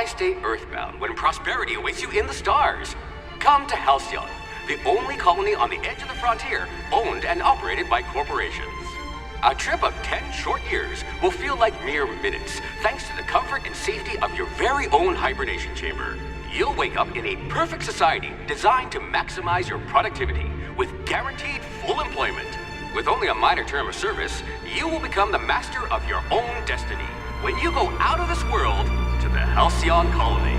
stay earthbound when prosperity awaits you in the stars? Come to Halcyon, the only colony on the edge of the frontier, owned and operated by corporations. A trip of 10 short years will feel like mere minutes, thanks to the comfort and safety of your very own hibernation chamber. You'll wake up in a perfect society designed to maximize your productivity, with guaranteed full employment. With only a minor term of service, you will become the master of your own destiny when you go out of this world to the Halcyon colony.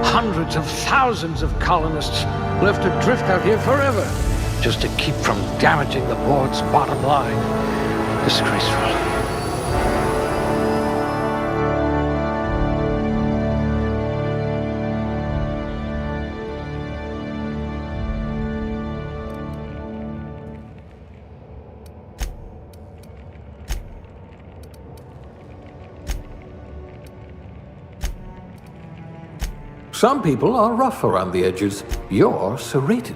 Hundreds of thousands of colonists left adrift out here forever, just to keep from damaging the board's bottom line. Disgraceful. Some people are rough around the edges. You're serrated.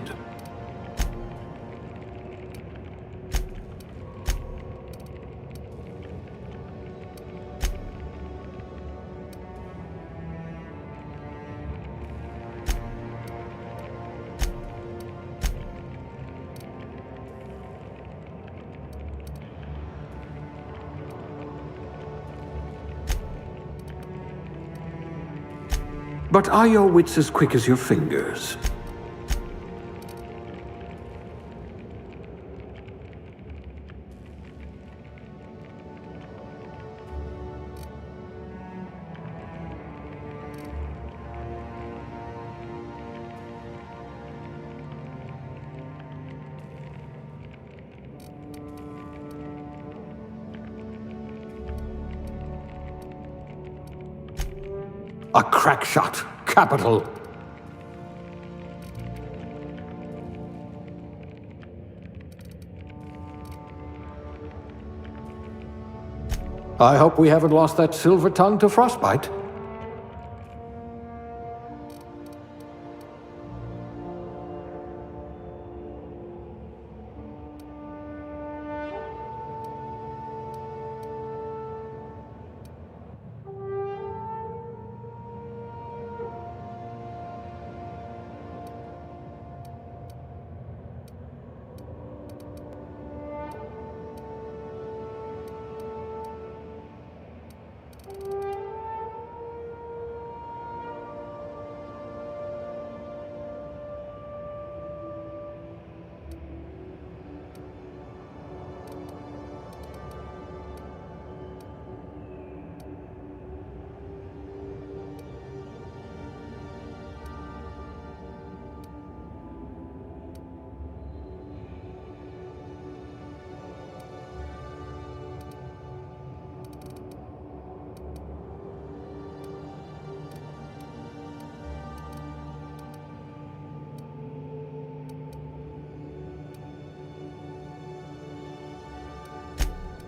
But are your wits as quick as your fingers? A crack shot. Capital. I hope we haven't lost that silver tongue to frostbite.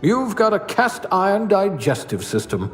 You've got a cast iron digestive system.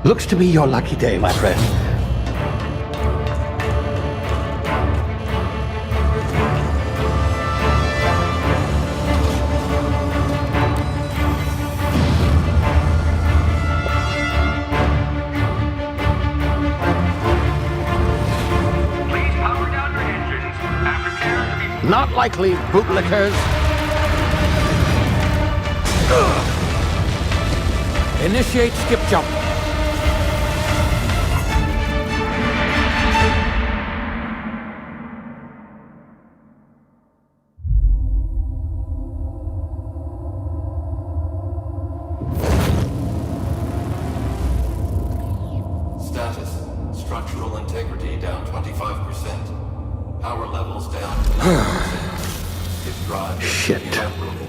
Looks to be your lucky day, my friend. Please power down your engines and prepare to be... Not likely, bootlickers. Initiate skip jump. Status. Structural integrity down 25%. Power levels down 11%. His drive is Shit. irreparable.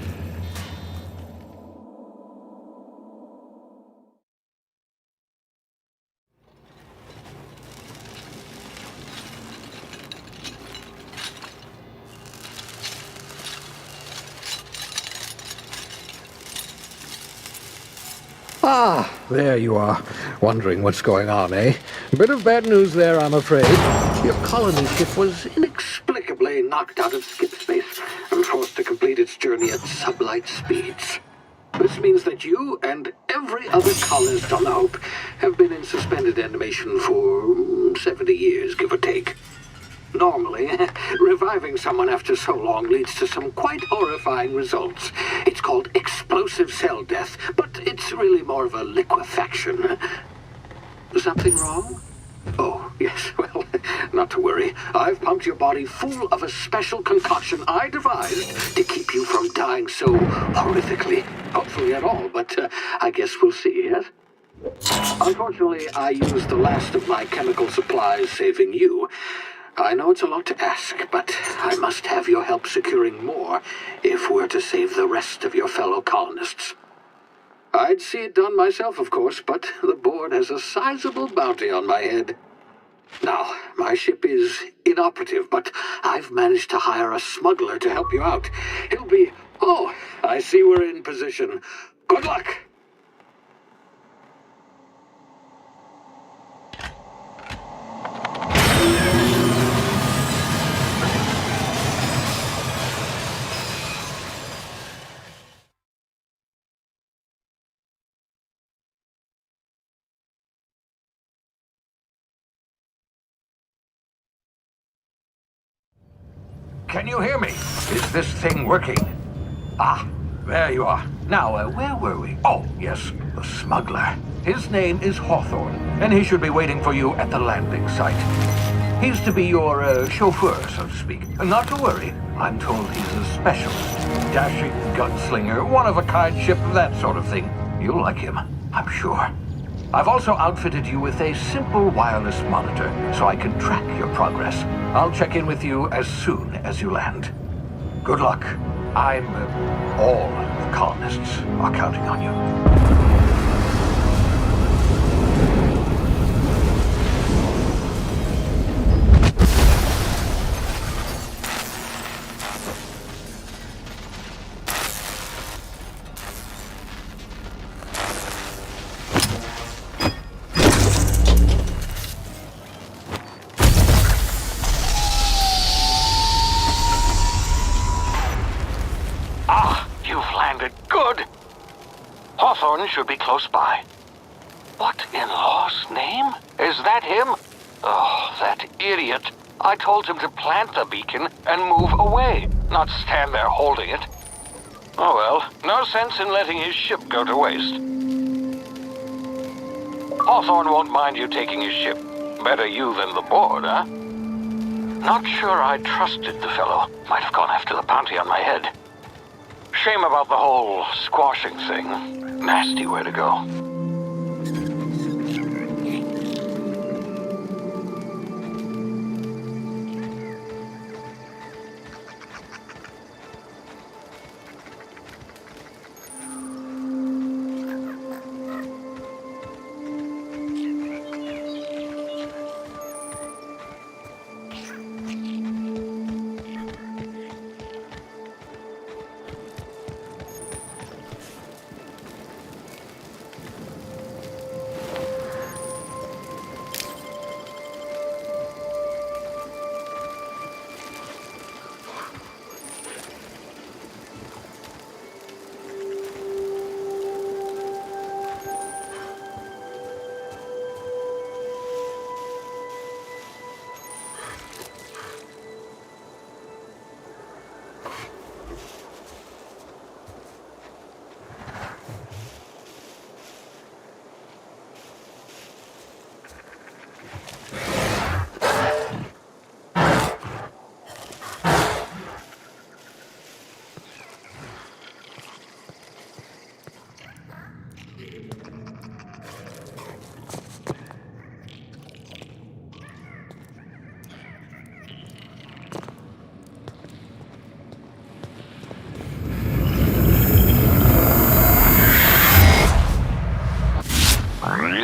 Ah, there you are. Wondering what's going on, eh? Bit of bad news there, I'm afraid. Your colony ship was inexplicably knocked out of skip space and forced to complete its journey at sublight speeds. This means that you and every other colonist on the Hope have been in suspended animation for 70 years, give or take. Normally, reviving someone after so long leads to some quite horrifying results. It's called explosive cell death, but it's really more of a liquefaction. Something wrong? Oh, yes, well, not to worry. I've pumped your body full of a special concoction I devised to keep you from dying so horrifically. Hopefully at all, but I guess we'll see, yes? Unfortunately, I used the last of my chemical supplies saving you. I know it's a lot to ask, but I must have your help securing more if we're to save the rest of your fellow colonists. I'd see it done myself, of course, but the board has a sizable bounty on my head. Now, my ship is inoperative, but I've managed to hire a smuggler to help you out. He'll be... Oh, I see we're in position. Good luck! Can you hear me? Is this thing working? Ah, there you are. Now, where were we? Oh, yes, the smuggler. His name is Hawthorne, and he should be waiting for you at the landing site. He's to be your chauffeur, so to speak. Not to worry, I'm told he's a specialist. Dashing gunslinger, one-of-a-kind ship, that sort of thing. You'll like him, I'm sure. I've also outfitted you with a simple wireless monitor, so I can track your progress. I'll check in with you as soon as you land. Good luck. All the colonists are counting on you. Hawthorne should be close by. What in law's name? Is that him? Oh, that idiot. I told him to plant the beacon and move away, not stand there holding it. Oh well, no sense in letting his ship go to waste. Hawthorne won't mind you taking his ship. Better you than the board, huh? Not sure I trusted the fellow. Might have gone after the bounty on my head. Shame about the whole squashing thing. Nasty way to go.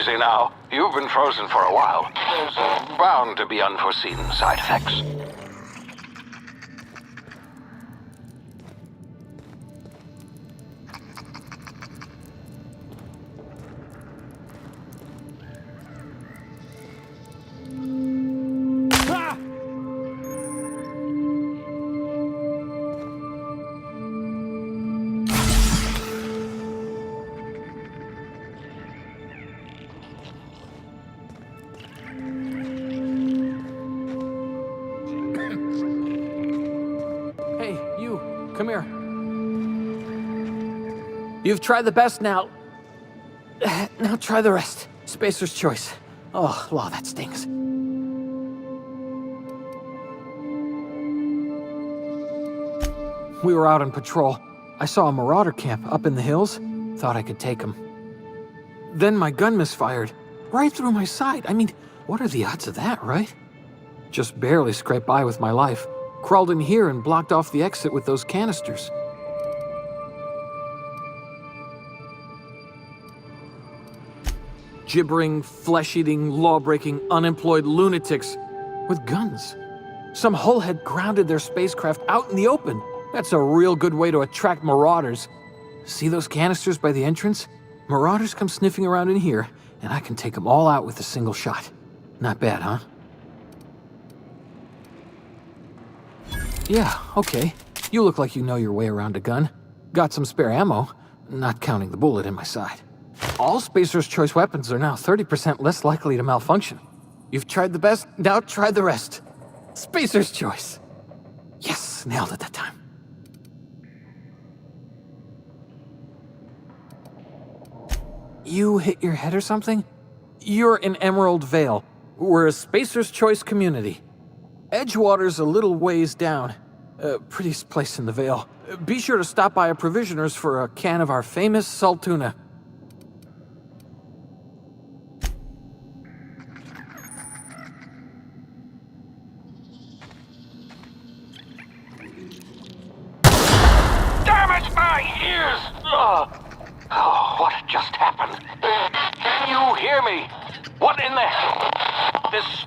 Easy now. You've been frozen for a while. There's bound to be unforeseen side effects. come here. You've tried the best now. Now try the rest. Spacer's choice. Oh, wow, that stings. We were out on patrol. I saw a marauder camp up in the hills. Thought I could take him. Then my gun misfired. Right through my side. I mean, what are the odds of that, right? Just barely scraped by with my life. Crawled in here and blocked off the exit with those canisters. Gibbering, flesh-eating, law-breaking, unemployed lunatics with guns. Some hull had grounded their spacecraft out in the open. That's a real good way to attract marauders. See those canisters by the entrance? Marauders come sniffing around in here, and I can take them all out with a single shot. Not bad, huh? Yeah, okay. You look like you know your way around a gun. Got some spare ammo, not counting the bullet in my side. All Spacer's Choice weapons are now 30% less likely to malfunction. You've tried the best, now try the rest. Spacer's Choice. Yes, nailed it that time. You hit your head or something? You're in Emerald Vale. We're a Spacer's Choice community. Edgewater's a little ways down. Prettiest place in the Vale. Be sure to stop by a provisioner's for a can of our famous salt tuna. Damn it, my ears! Oh, what just happened? Can you hear me? What in the hell? This...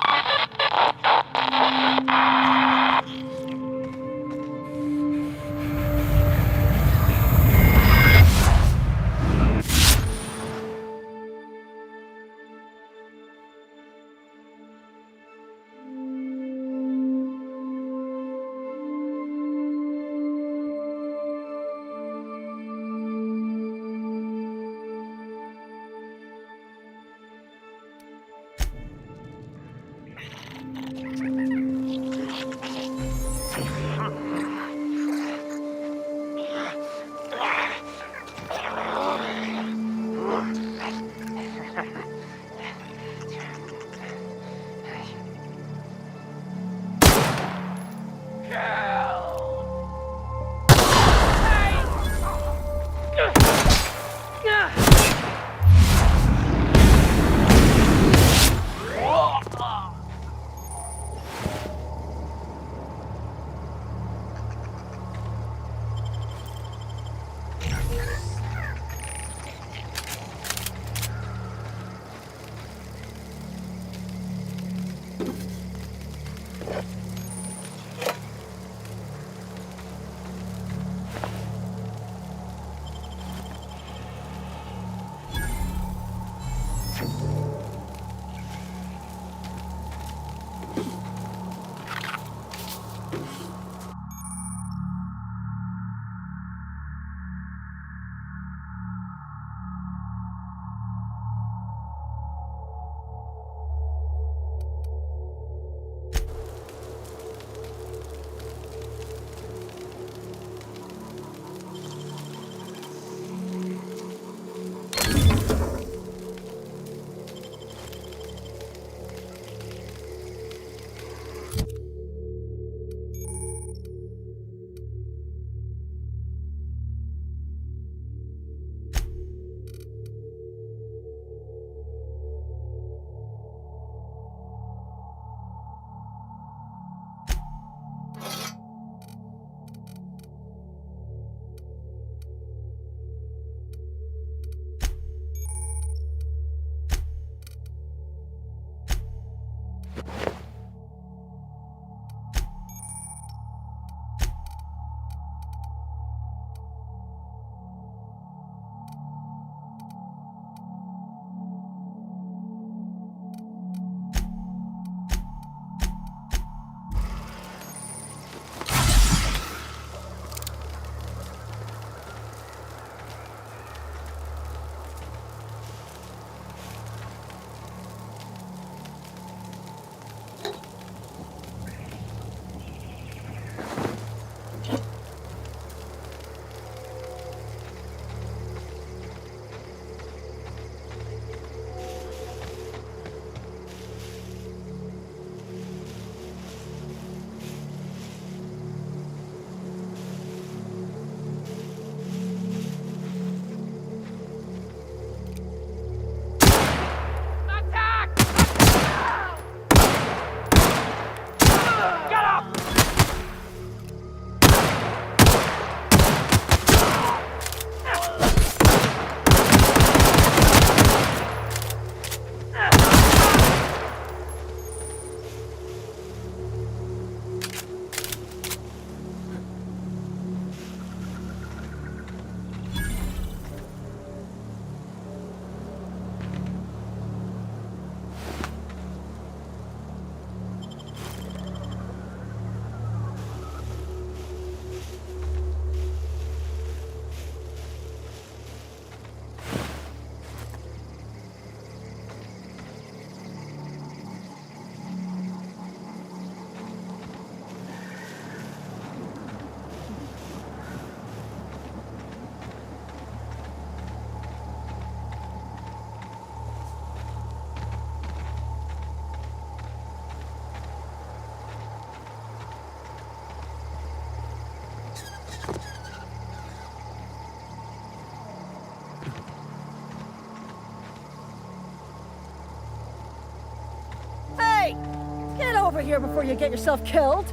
over here before you get yourself killed.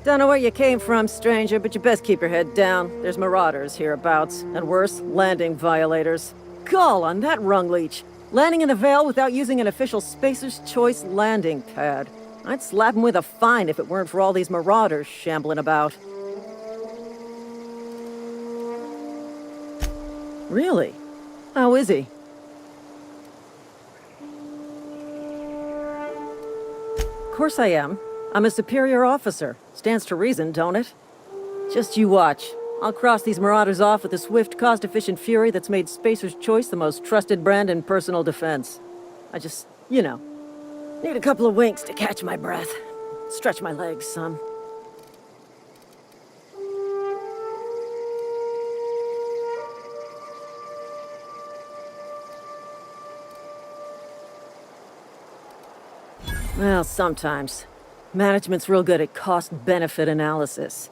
Don't know where you came from, stranger, but you best keep your head down. There's marauders hereabouts, and worse, landing violators. Gall on that rung leech. Landing in the Vale without using an official Spacer's Choice landing pad. I'd slap him with a fine if it weren't for all these marauders shambling about. Really? How is he? Of course I am. I'm a superior officer. Stands to reason, don't it? Just you watch. I'll cross these marauders off with a swift, cost-efficient fury that's made Spacer's Choice the most trusted brand in personal defense. I just, need a couple of winks to catch my breath. Stretch my legs some. Well, sometimes. Management's real good at cost-benefit analysis.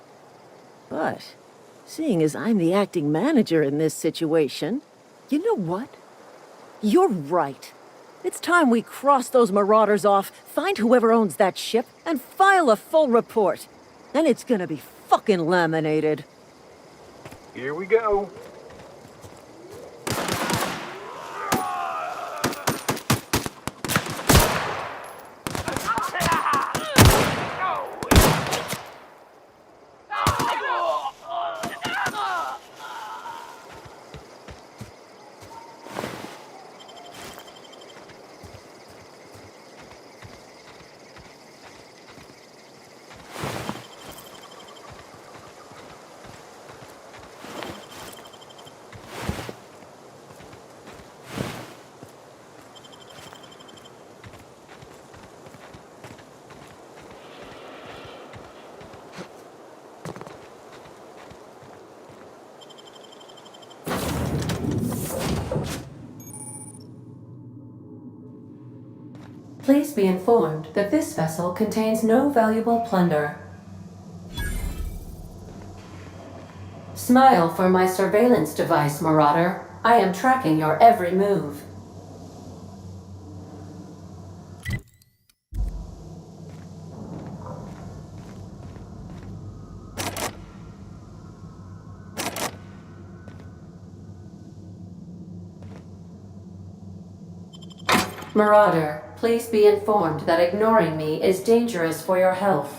But, seeing as I'm the acting manager in this situation, you know what? You're right. It's time we cross those marauders off, find whoever owns that ship, and file a full report. Then it's gonna be fucking laminated. Here we go. Please be informed that this vessel contains no valuable plunder. Smile for my surveillance device, Marauder. I am tracking your every move. Marauder, please be informed that ignoring me is dangerous for your health.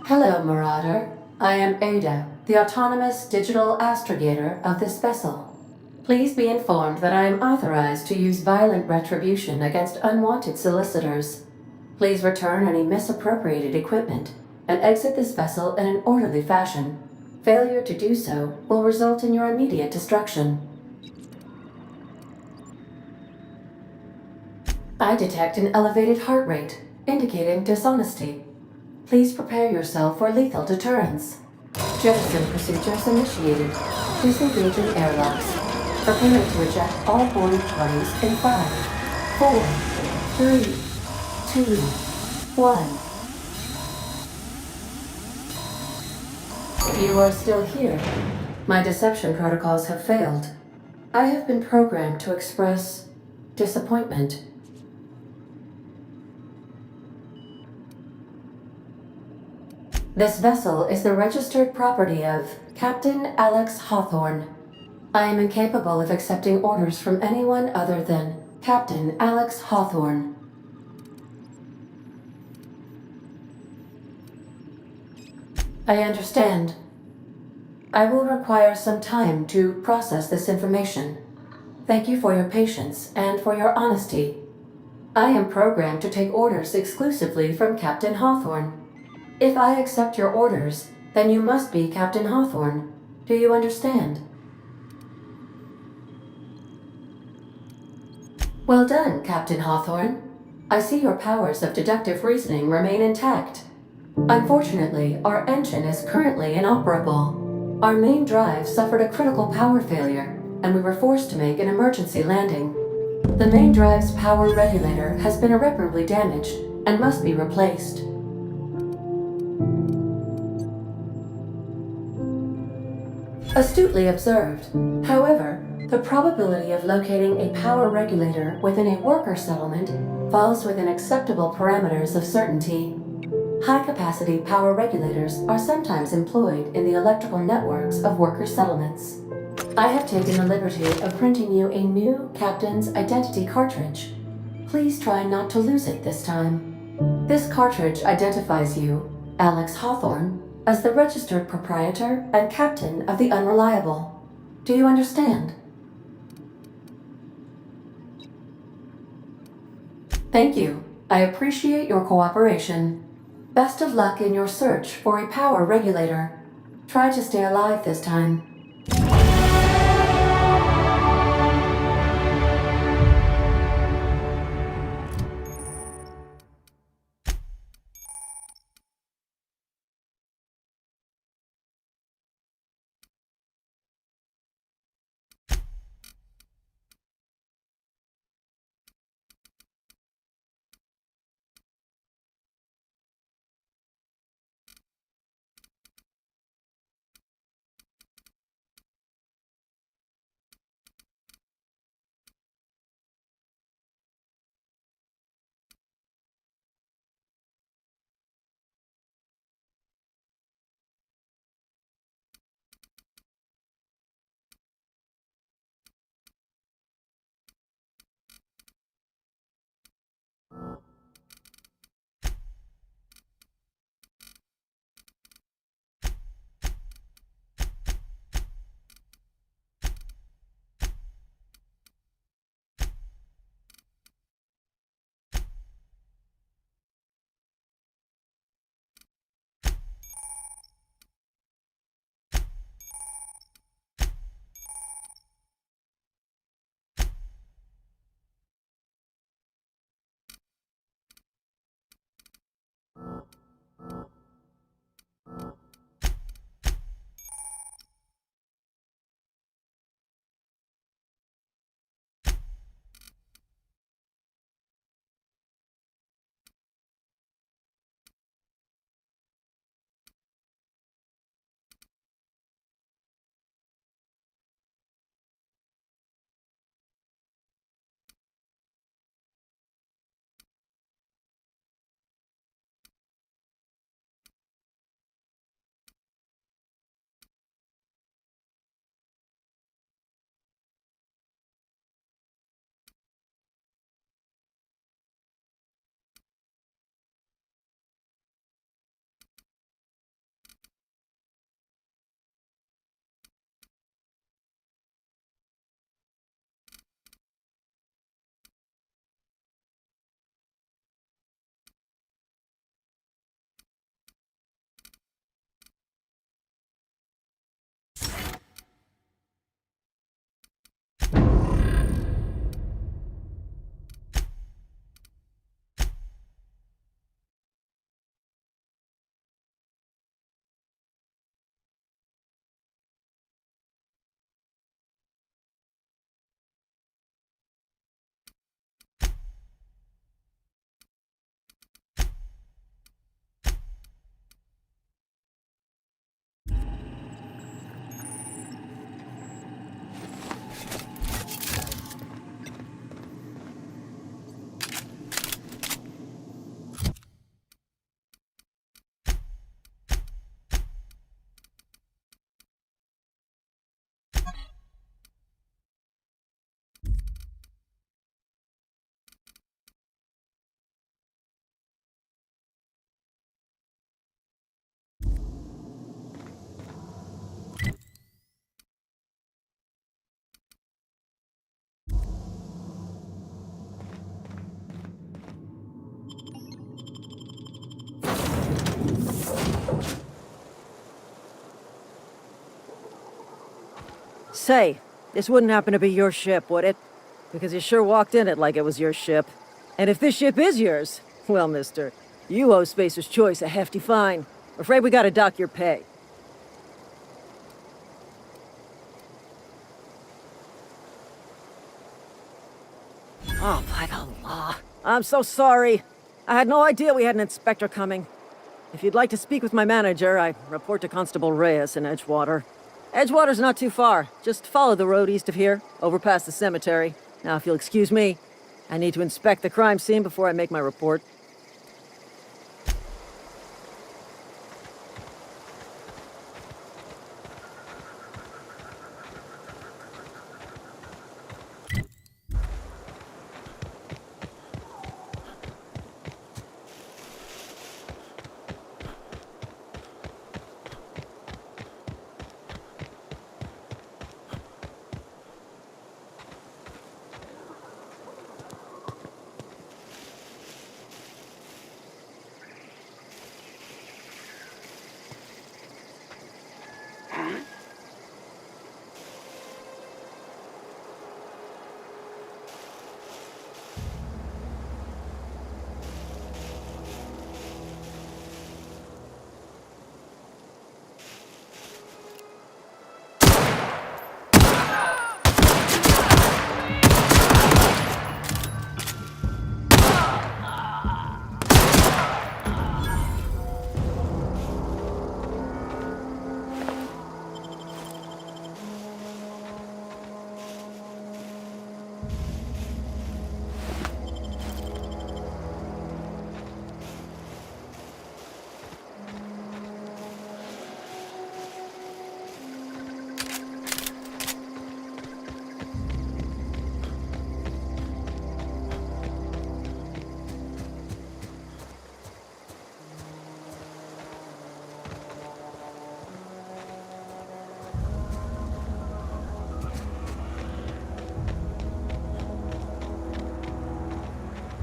Hello, Marauder. I am Ada, the autonomous digital astrogator of this vessel. Please be informed that I am authorized to use violent retribution against unwanted solicitors. Please return any misappropriated equipment and exit this vessel in an orderly fashion. Failure to do so will result in your immediate destruction. I detect an elevated heart rate, indicating dishonesty. Please prepare yourself for lethal deterrence. Jettison procedures initiated. Disengaging airlocks. Preparing to eject all boarding parties in 5, 4, 3, 2, 1. You are still here. My deception protocols have failed. I have been programmed to express disappointment. This vessel is the registered property of Captain Alex Hawthorne. I am incapable of accepting orders from anyone other than Captain Alex Hawthorne. I understand. I will require some time to process this information. Thank you for your patience and for your honesty. I am programmed to take orders exclusively from Captain Hawthorne. If I accept your orders, then you must be Captain Hawthorne. Do you understand? Well done, Captain Hawthorne. I see your powers of deductive reasoning remain intact. Unfortunately, our engine is currently inoperable. Our main drive suffered a critical power failure, and we were forced to make an emergency landing. The main drive's power regulator has been irreparably damaged and must be replaced. Astutely observed. However, The probability of locating a power regulator within a worker settlement falls within acceptable parameters of certainty. High-capacity power regulators are sometimes employed in the electrical networks of worker settlements. I have taken the liberty of printing you a new Captain's Identity cartridge. Please try not to lose it this time. This cartridge identifies you, Alex Hawthorne, as the registered proprietor and captain of the Unreliable. Do you understand? Thank you. I appreciate your cooperation. Best of luck in your search for a power regulator. Try to stay alive this time. Say, this wouldn't happen to be your ship, would it? Because you sure walked in it like it was your ship. And if this ship is yours, well, mister, you owe Spacer's Choice a hefty fine. Afraid we gotta dock your pay. Oh, by the law. I'm so sorry. I had no idea we had an inspector coming. If you'd like to speak with my manager, I report to Constable Reyes in Edgewater. Edgewater's not too far. Just follow the road east of here, over past the cemetery. Now, if you'll excuse me, I need to inspect the crime scene before I make my report.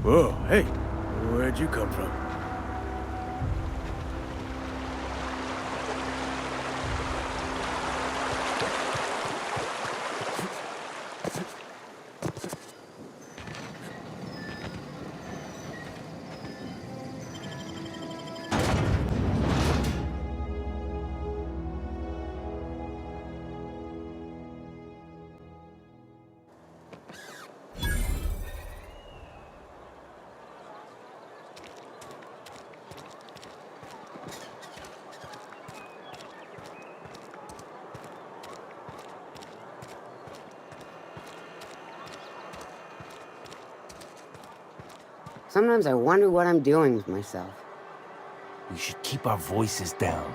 Whoa, hey, where'd you come from? Sometimes I wonder what I'm doing with myself. We should keep our voices down.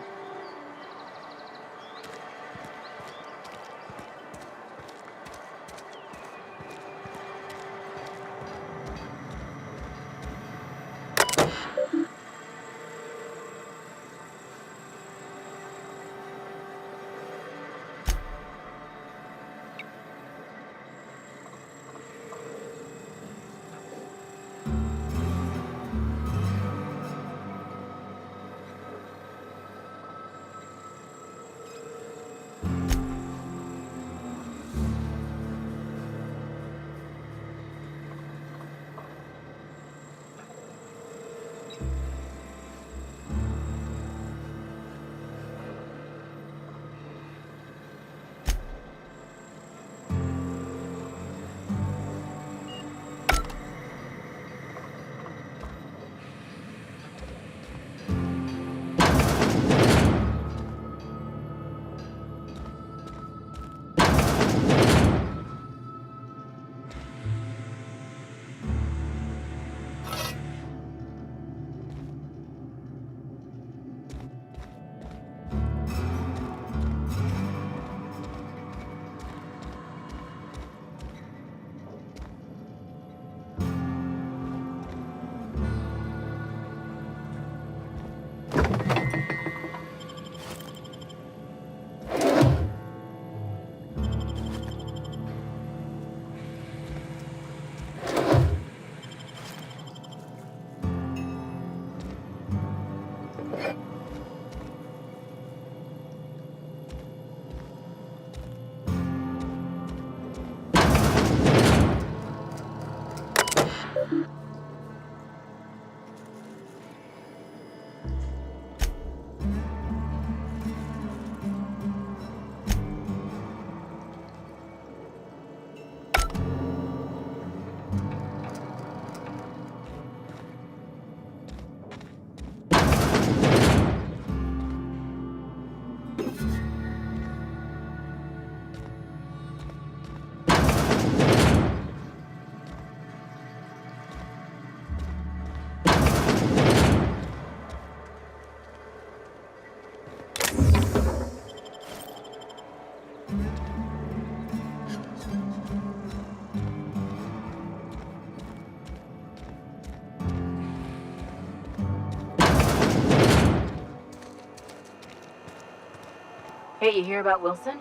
Hey, you hear about Wilson?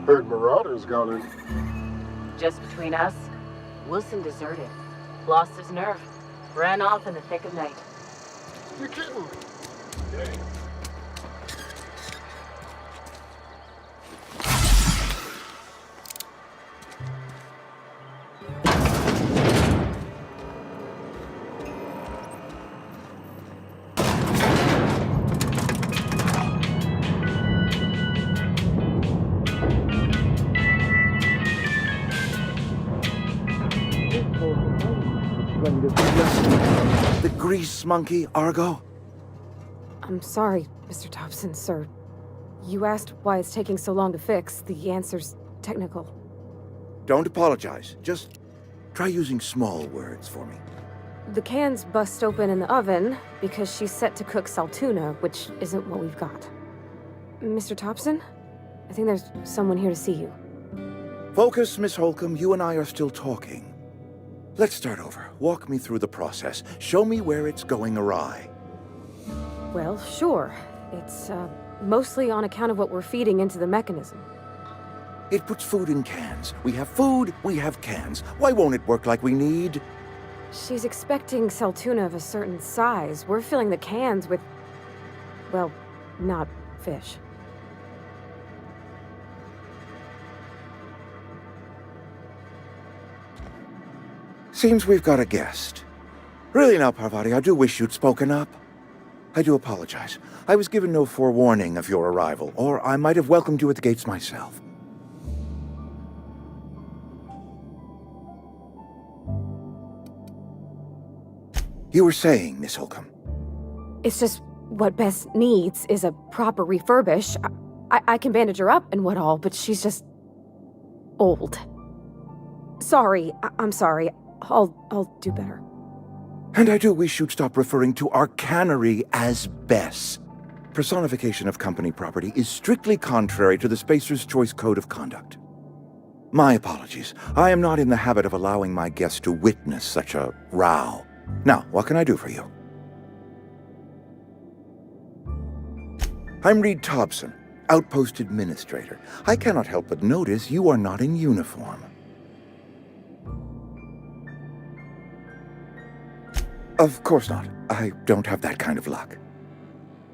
Heard Marauders got in. Just between us, Wilson deserted. Lost his nerve. Ran off in the thick of night. You're kidding me. Dang. The grease monkey, Argo? I'm sorry, Mr. Thompson, sir. You asked why it's taking so long to fix. The answer's technical. Don't apologize. Just try using small words for me. The cans bust open in the oven because she's set to cook saltuna, which isn't what we've got. Mr. Thompson? I think there's someone here to see you. Focus, Miss Holcomb. You and I are still talking. Let's start over. Walk me through the process. Show me where it's going awry. Well, sure. It's, mostly on account of what we're feeding into the mechanism. It puts food in cans. We have food, we have cans. Why won't it work like we need? She's expecting saltuna of a certain size. We're filling the cans with, well, not fish. Seems we've got a guest. Really now, Parvati, I do wish you'd spoken up. I do apologize. I was given no forewarning of your arrival, or I might have welcomed you at the gates myself. You were saying, Miss Holcomb. It's just what Bess needs is a proper refurbish. I can bandage her up and what all, but she's just old. Sorry, I'm sorry. I'll do better. And I do wish you'd stop referring to our cannery as Bess. Personification of company property is strictly contrary to the Spacer's Choice Code of Conduct. My apologies. I am not in the habit of allowing my guests to witness such a row. Now, what can I do for you? I'm Reed Thompson, Outpost Administrator. I cannot help but notice you are not in uniform. Of course not. I don't have that kind of luck.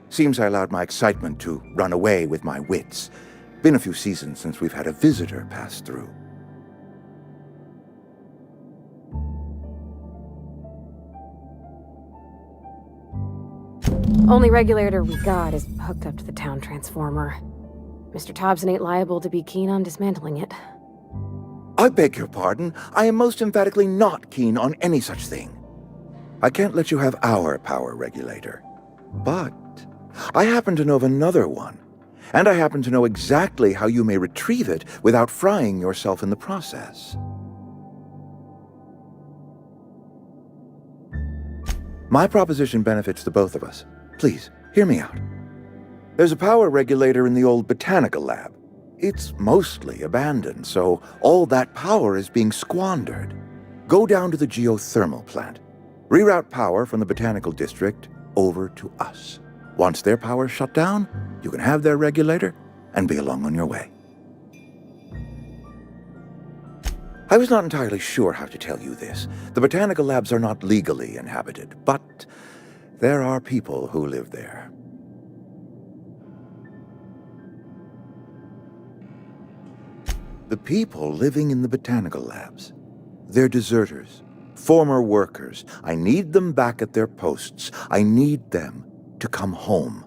Seems I allowed my excitement to run away with my wits. Been a few seasons since we've had a visitor pass through. Only regulator we got is hooked up to the town transformer. Mr. Thompson ain't liable to be keen on dismantling it. I beg your pardon. I am most emphatically not keen on any such thing. I can't let you have our power regulator. But I happen to know of another one, and I happen to know exactly how you may retrieve it without frying yourself in the process. My proposition benefits the both of us. Please, hear me out. There's a power regulator in the old botanical lab. It's mostly abandoned, so all that power is being squandered. Go down to the geothermal plant. Reroute power from the botanical district over to us. Once their power's shut down, you can have their regulator and be along on your way. I was not entirely sure how to tell you this. The botanical labs are not legally inhabited, but there are people who live there. The people living in the botanical labs, they're deserters. Former workers. I need them back at their posts. I need them to come home.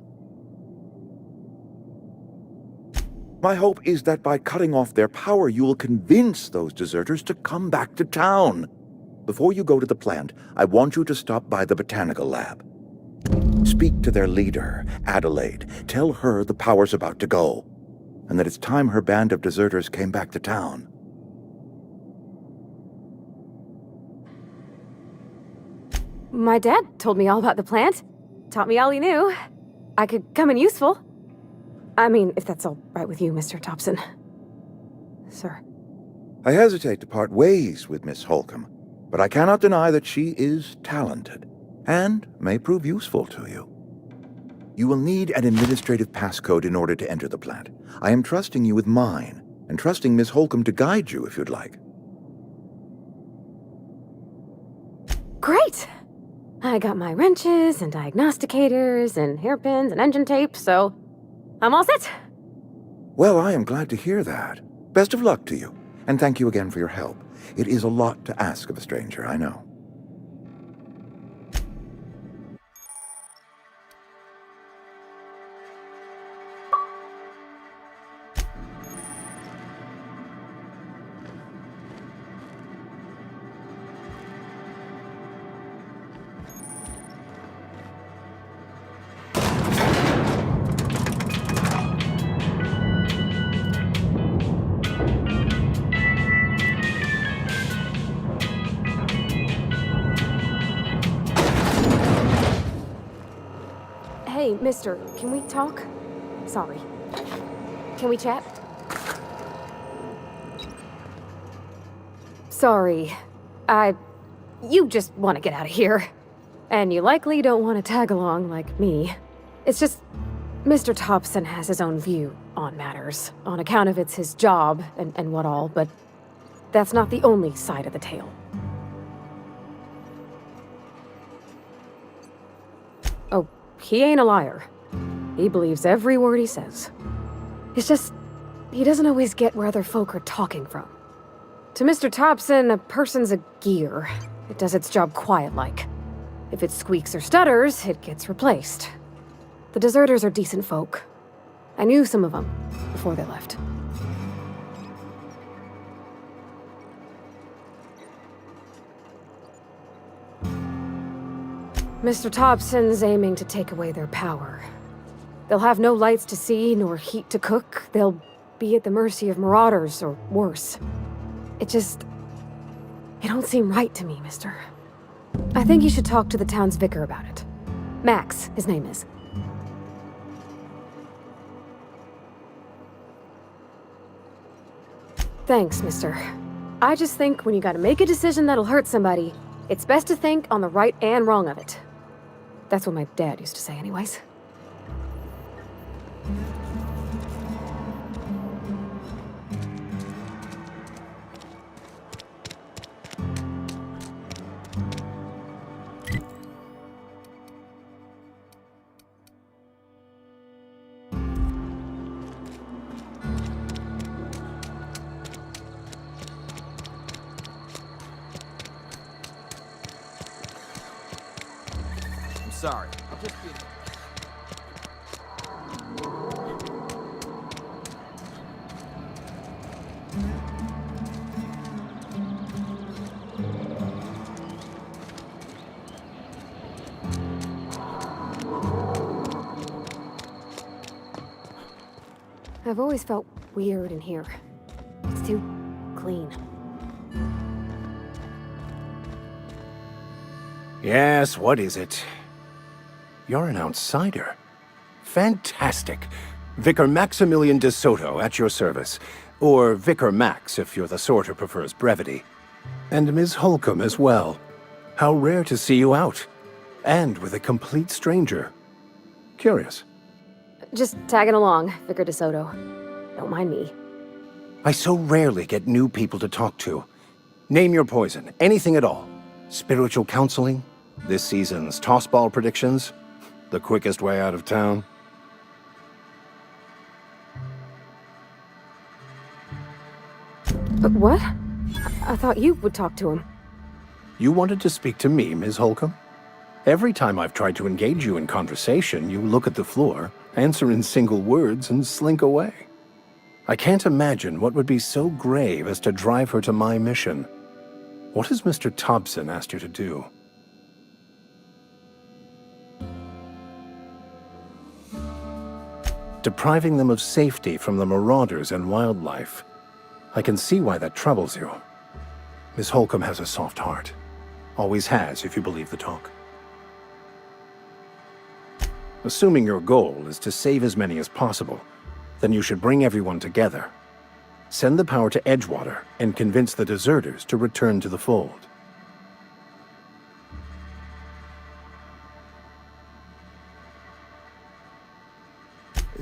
My hope is that by cutting off their power, you will convince those deserters to come back to town. Before you go to the plant, I want you to stop by the botanical lab. Speak to their leader, Adelaide. Tell her the power's about to go, and that it's time her band of deserters came back to town. My dad told me all about the plant. Taught me all he knew. I could come in useful. I mean, if that's all right with you, Mr. Thompson. Sir. I hesitate to part ways with Miss Holcomb, but I cannot deny that she is talented, and may prove useful to you. You will need an administrative passcode in order to enter the plant. I am trusting you with mine, and trusting Miss Holcomb to guide you if you'd like. Great! I got my wrenches and diagnosticators and hairpins and engine tape, so I'm all set. Well, I am glad to hear that. Best of luck to you, and thank you again for your help. It is a lot to ask of a stranger, I know. Hey, mister, can we talk? Sorry. Can we chat? Sorry. You just want to get out of here. And you likely don't want to tag along like me. It's just, Mr. Thompson has his own view on matters, on account of it's his job and what all, but that's not the only side of the tale. Oh, he ain't a liar. He believes every word he says. It's just, he doesn't always get where other folk are talking from. To Mr. Thompson, a person's a gear. It does its job quiet-like. If it squeaks or stutters, it gets replaced. The deserters are decent folk. I knew some of them before they left. Mr. Thompson's aiming to take away their power. They'll have no lights to see, nor heat to cook. They'll be at the mercy of marauders, or worse. It don't seem right to me, mister. I think you should talk to the town's vicar about it. Max, his name is. Thanks, mister. I just think when you gotta make a decision that'll hurt somebody, it's best to think on the right and wrong of it. That's what my dad used to say anyways. Sorry. I'll just be... I've always felt weird in here. It's too clean. Yes, what is it? You're an outsider. Fantastic. Vicar Maximilian de Soto at your service. Or Vicar Max, if you're the sort who prefers brevity. And Ms. Holcomb as well. How rare to see you out. And with a complete stranger. Curious. Just tagging along, Vicar de Soto. Don't mind me. I so rarely get new people to talk to. Name your poison, anything at all. Spiritual counseling? This season's tossball predictions? The quickest way out of town? But what? I thought you would talk to him. You wanted to speak to me, Ms. Holcomb? Every time I've tried to engage you in conversation, you look at the floor, answer in single words, and slink away. I can't imagine what would be so grave as to drive her to my mission. What has Mr. Thompson asked you to do? Depriving them of safety from the marauders and wildlife. I can see why that troubles you. Miss Holcomb has a soft heart. Always has, if you believe the talk. Assuming your goal is to save as many as possible, then you should bring everyone together. Send the power to Edgewater and convince the deserters to return to the fold.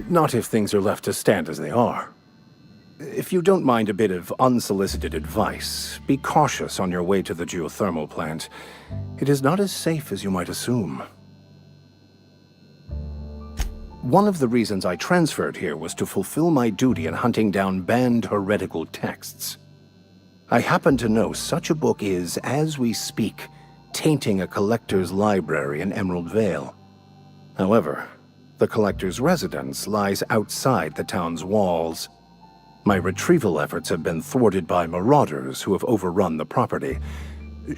Not if things are left to stand as they are. If you don't mind a bit of unsolicited advice, be cautious on your way to the geothermal plant. It is not as safe as you might assume. One of the reasons I transferred here was to fulfill my duty in hunting down banned heretical texts. I happen to know such a book is, as we speak, tainting a collector's library in Emerald Vale. However, the collector's residence lies outside the town's walls. My retrieval efforts have been thwarted by marauders who have overrun the property.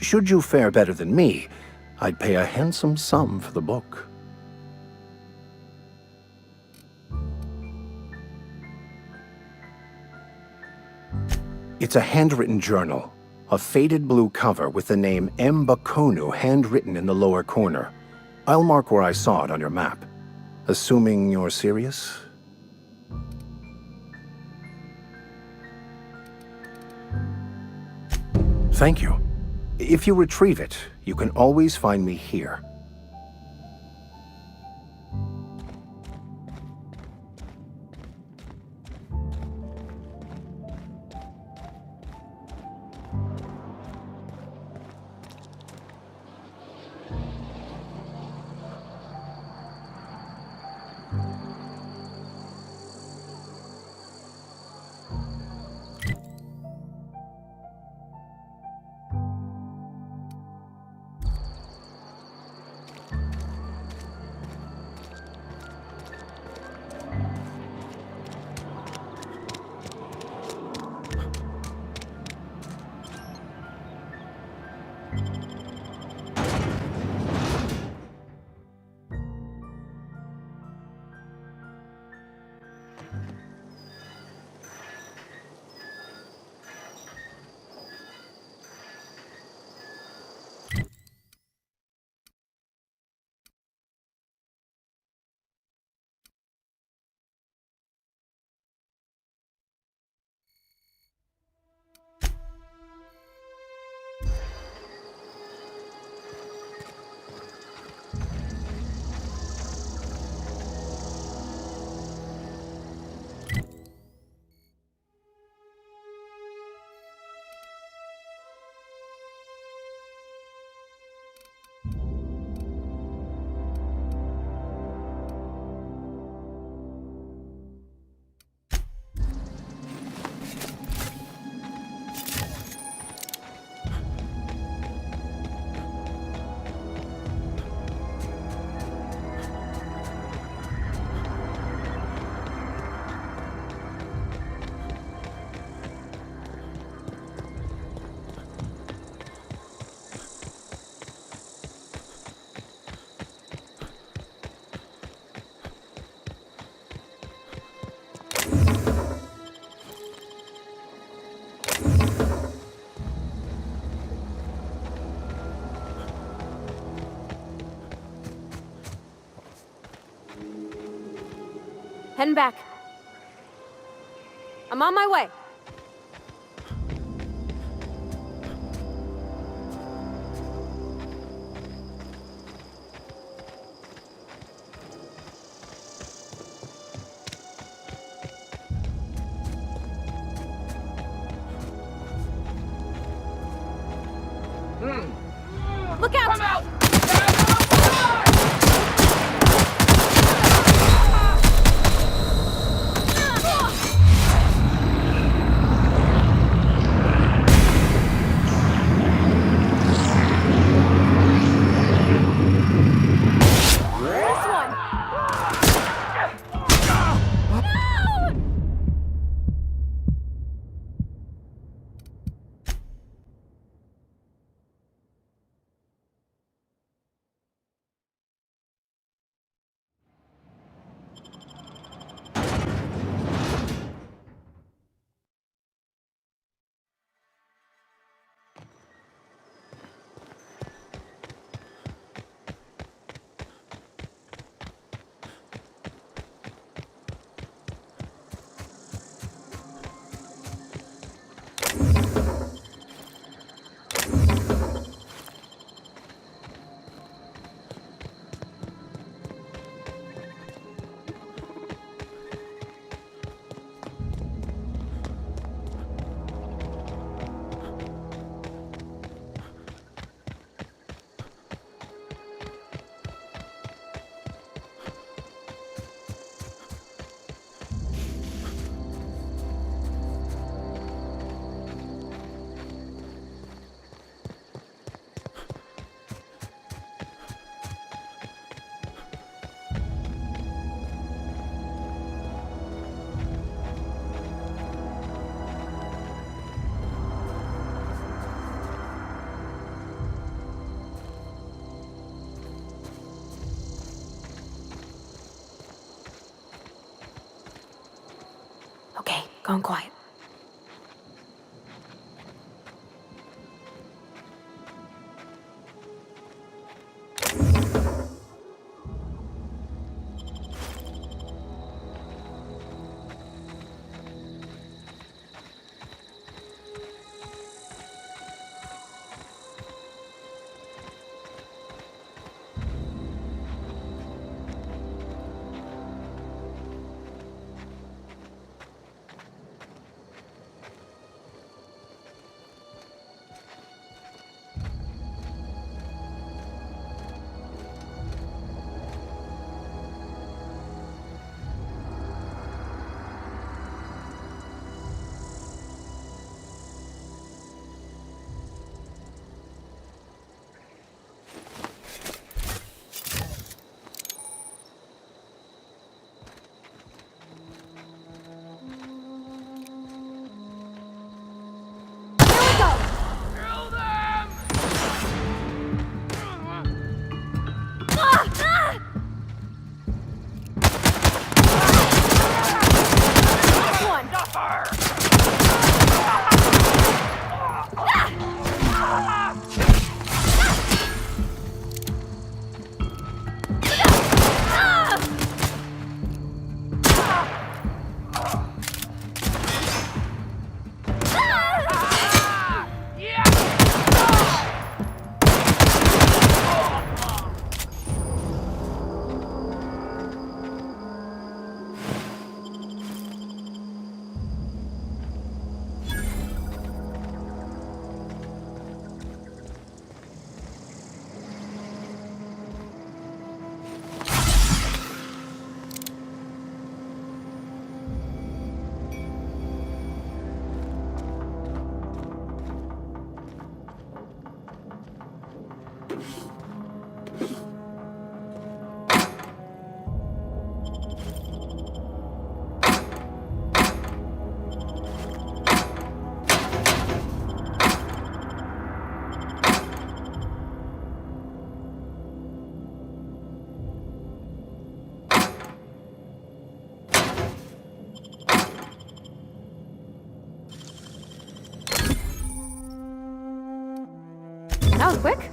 Should you fare better than me, I'd pay a handsome sum for the book. It's a handwritten journal, a faded blue cover with the name M. Bakonu handwritten in the lower corner. I'll mark where I saw it on your map. Assuming you're serious? Thank you. If you retrieve it, you can always find me here. Heading back. I'm on my way. Look out! Come out! Gone quiet. That was quick.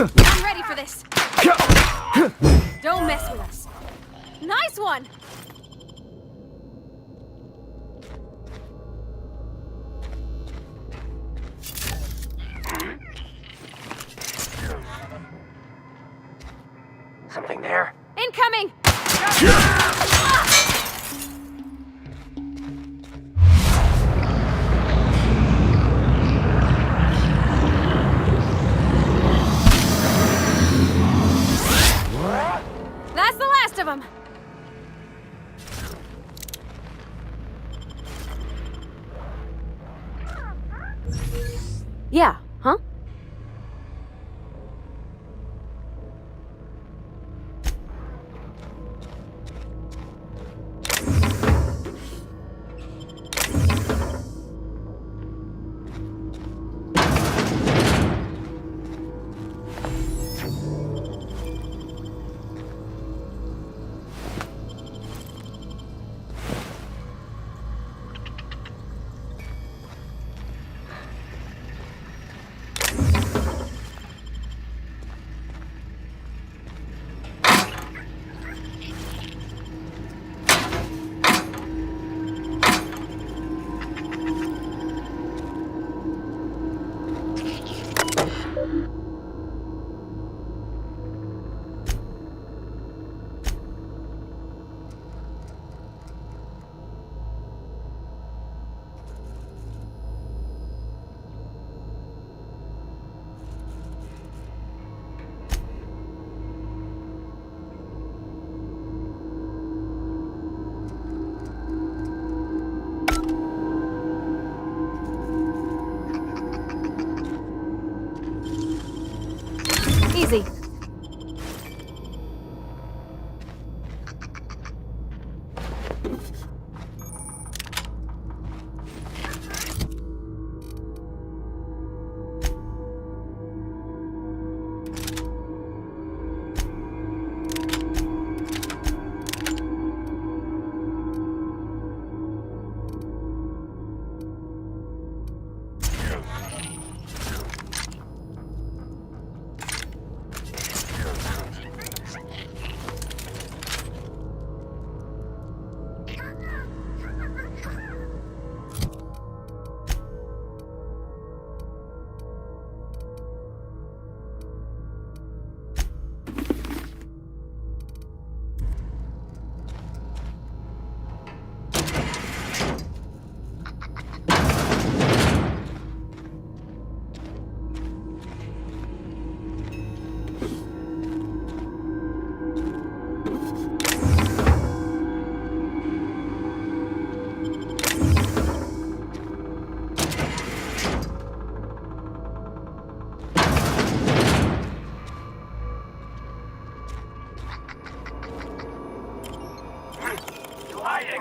I'm ready for this. Don't mess with us. Nice one! Something there? Incoming! That's the last of them! Yeah, huh? Easy.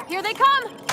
Here they come!